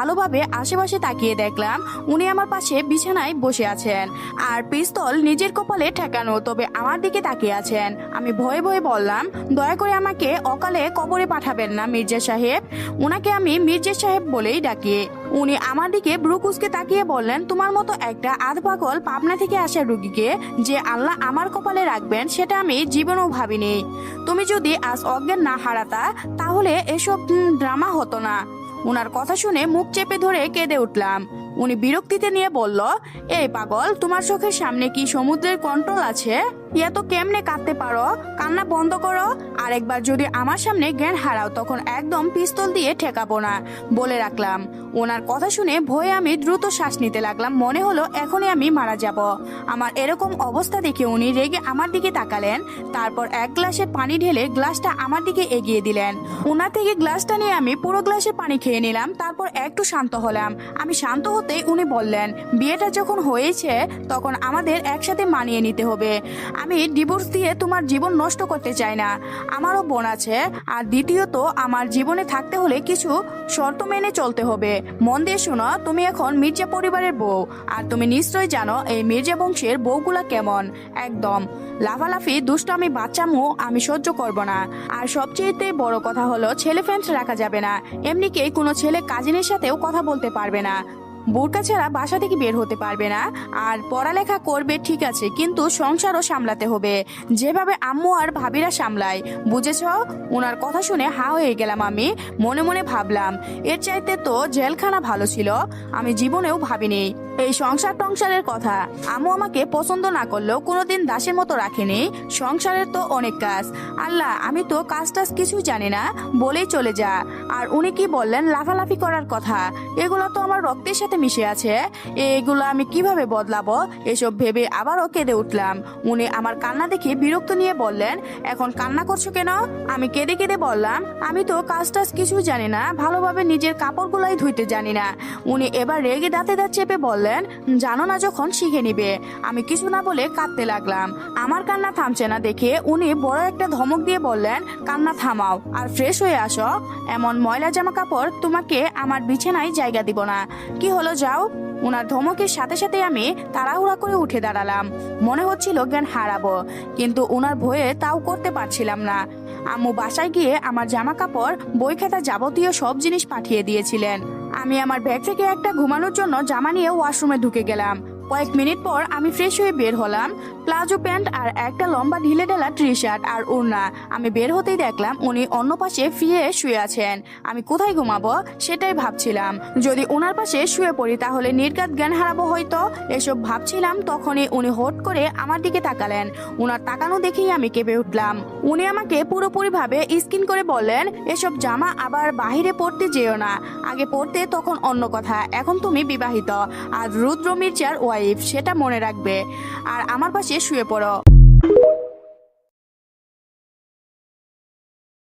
ভালোভাবে আশেপাশে তাকিয়ে দেখলাম উনি আমার পাশে বিছানায় বসে আছেন আর পিস্তল নিজের কপালে ঠেকানো, তবে আমার দিকে তাকিয়ে আছেন। আমি ভয়ে ভয়ে বললাম, দয়া করে আমাকে অকালে কবরে পাঠাবেন না মির্জা সাহেব। উনাকে আমি মির্জা সাহেব বলেই ডাকি। উনি আমার দিকে ব্রুকুসকে তাকিয়ে বললেন, তোমার মতো একটা আধ পাগল পাবনা থেকে আসা রুগীকে যে আল্লাহ আমার কপালে রাখবেন সেটা আমি জীবনেও ভাবিনি। তুমি যদি আজ অজ্ঞান না হারাতা তাহলে এসব ড্রামা হতো না। উনার কথা শুনে মুখ চেপে ধরে কেঁদে উঠলাম। উনি বিরক্তিতে নিয়ে বলল, এই পাগল, তোমার চোখের সামনে কি সমুদ্রের কন্ট্রোল আছে? এত কেমনে কাঁদতে পারো? কান্না বন্ধ করো। আরেকবার যদি আমার সামনে জ্ঞান হারাও তখন একদম পিস্তল দিয়ে ঠেকাবো না বলে রাখলাম। ওনার কথা শুনে ভয়ে আমি দ্রুত শ্বাস নিতে লাগলাম। মনে হলো এখনই আমি মারা যাব। আমার এরকম অবস্থা দেখে উনি রেগে আমার দিকে তাকালেন, তারপর এক গ্লাসে পানি ঢেলে গ্লাসটা আমার দিকে এগিয়ে দিলেন। ওনার থেকে গ্লাসটা নিয়ে আমি পুরো গ্লাসে পানি খেয়ে নিলাম। তারপর একটু শান্ত হলাম। আমি শান্ত হতেই উনি বললেন, বিয়েটা যখন হয়েছে তখন আমাদের একসাথে মানিয়ে নিতে হবে। আমি ডিভোর্স দিয়ে তোমার জীবন নষ্ট করতে চাই না। আমারও বোন আছে, আর দ্বিতীয়ত আমার জীবনে থাকতে হলে কিছু শর্ত মেনে চলতে হবে। মন দিয়ে শোনো, তুমি এখন মির্জা পরিবারের বউ, আর তুমি নিশ্চয়ই জানো এই মির্জা বংশের বউগুলা কেমন। একদম লাফালাফি দুষ্টামি বাচ্চামো আমি সহ্য করব না। আর সবচেয়ে বড় কথা হলো ছেলে ফ্রেন্ডস রাখা যাবে না। এমনিকে কোনো ছেলে কাজিনের সাথেও কথা বলতে পারবে না। বোরকা ছাড়া বাসা থেকে বের হতে পারবে না। আর পড়ালেখা করবে ঠিক আছে, কিন্তু সংসারও সামলাতে হবে, যেভাবে আম্মু আর ভাবিরা সামলায়। বুঝেছ? ওনার কথা শুনে হা হয়ে গেলাম। আমি মনে মনে ভাবলাম, এর চাইতে তো জেলখানা ভালো ছিল। আমি জীবনেও ভাবিনি এই সংসার টংসারের কথা। আম্মু আমাকে পছন্দ না করলেও কোনোদিন দাসের মতো রাখেনি। সংসারের তো অনেক কাজ। আল্লাহ, আমি তো কাজ টাজ কিছু জানি না বলেই চলে যা। আর উনি কি বললেন লাফালাফি করার কথা? এগুলো তো আমার রক্তের সাথে মিশে আছে। এগুলো আমি কিভাবে বদলাবো? এসব ভেবে আবারও কেঁদে উঠলাম। উনি আমার কান্না দেখে বিরক্ত নিয়ে বললেন, এখন কান্না করছো কেন? আমি কেঁদে কেঁদে বললাম, আমি তো কাজ টাজ কিছু জানি না, ভালোভাবে নিজের কাপড়গুলাই ধুইতে জানি না। উনি এবার রেগে দাঁতে দাঁত চেপে বললেন, জানো না যখন শিখে নিবে। আমি কিছু না বলে কাঁদতে লাগলাম। আমার কান্না থামছে না দেখে উনি বড় একটা ধমক দিয়ে বললেন, কান্না থামাও আর ফ্রেশ হয়ে আসো। এমন ময়লা জামা কাপড় তোমাকে আমার বিছানায় জায়গা দিব না। কি হলো, যাও। উনার ধমকের সাথে সাথে আমি তাড়াহুড়া করে উঠে দাঁড়ালাম। মনে হচ্ছিল জ্ঞান হারাবো, কিন্তু উনার ভয়ে তাও করতে পারছিলাম না। আম্মু বাসায় গিয়ে আমার জামা কাপড়, বই খাতা যাবতীয় সব জিনিস পাঠিয়ে দিয়েছিলেন। আমি আমার ব্যাগ থেকে একটা ঘুমানোর জন্য জামা নিয়ে ওয়াশরুমে ঢুকে গেলাম। কয়েক মিনিট পর আমি ফ্রেশ হয়ে বের হলাম। প্লাজো প্যান্ট আর একটা লম্বা ঢিলে ঢালা টি শার্ট আর ওড়না। আমি বের হতেই দেখলাম উনি অন্য পাশে ফিরে শুয়ে আছেন। আমি কোথায় ঘুমাবো সেটাই ভাবছিলাম। যদি ওনার পাশে শুয়ে পড়ি তাহলে নির্ঘাত জ্ঞান হারাবো হয়তো। এসব ভাবছিলাম তখনই উনি হট করে আমার দিকে তাকালেন। উনার তাকানো দেখেই আমি কেঁপে উঠলাম। উনি আমাকে পুরোপুরি ভাবে স্কিন করে বললেন, এসব জামা আবার বাহিরে পড়তে যেও না। আগে পড়তে তখন অন্য কথা, এখন তুমি বিবাহিত আর রুদ্র মির্জার ওয়াইফ, সেটা মনে রাখবে। আর আমার পাশে শুয়ে পড়ো।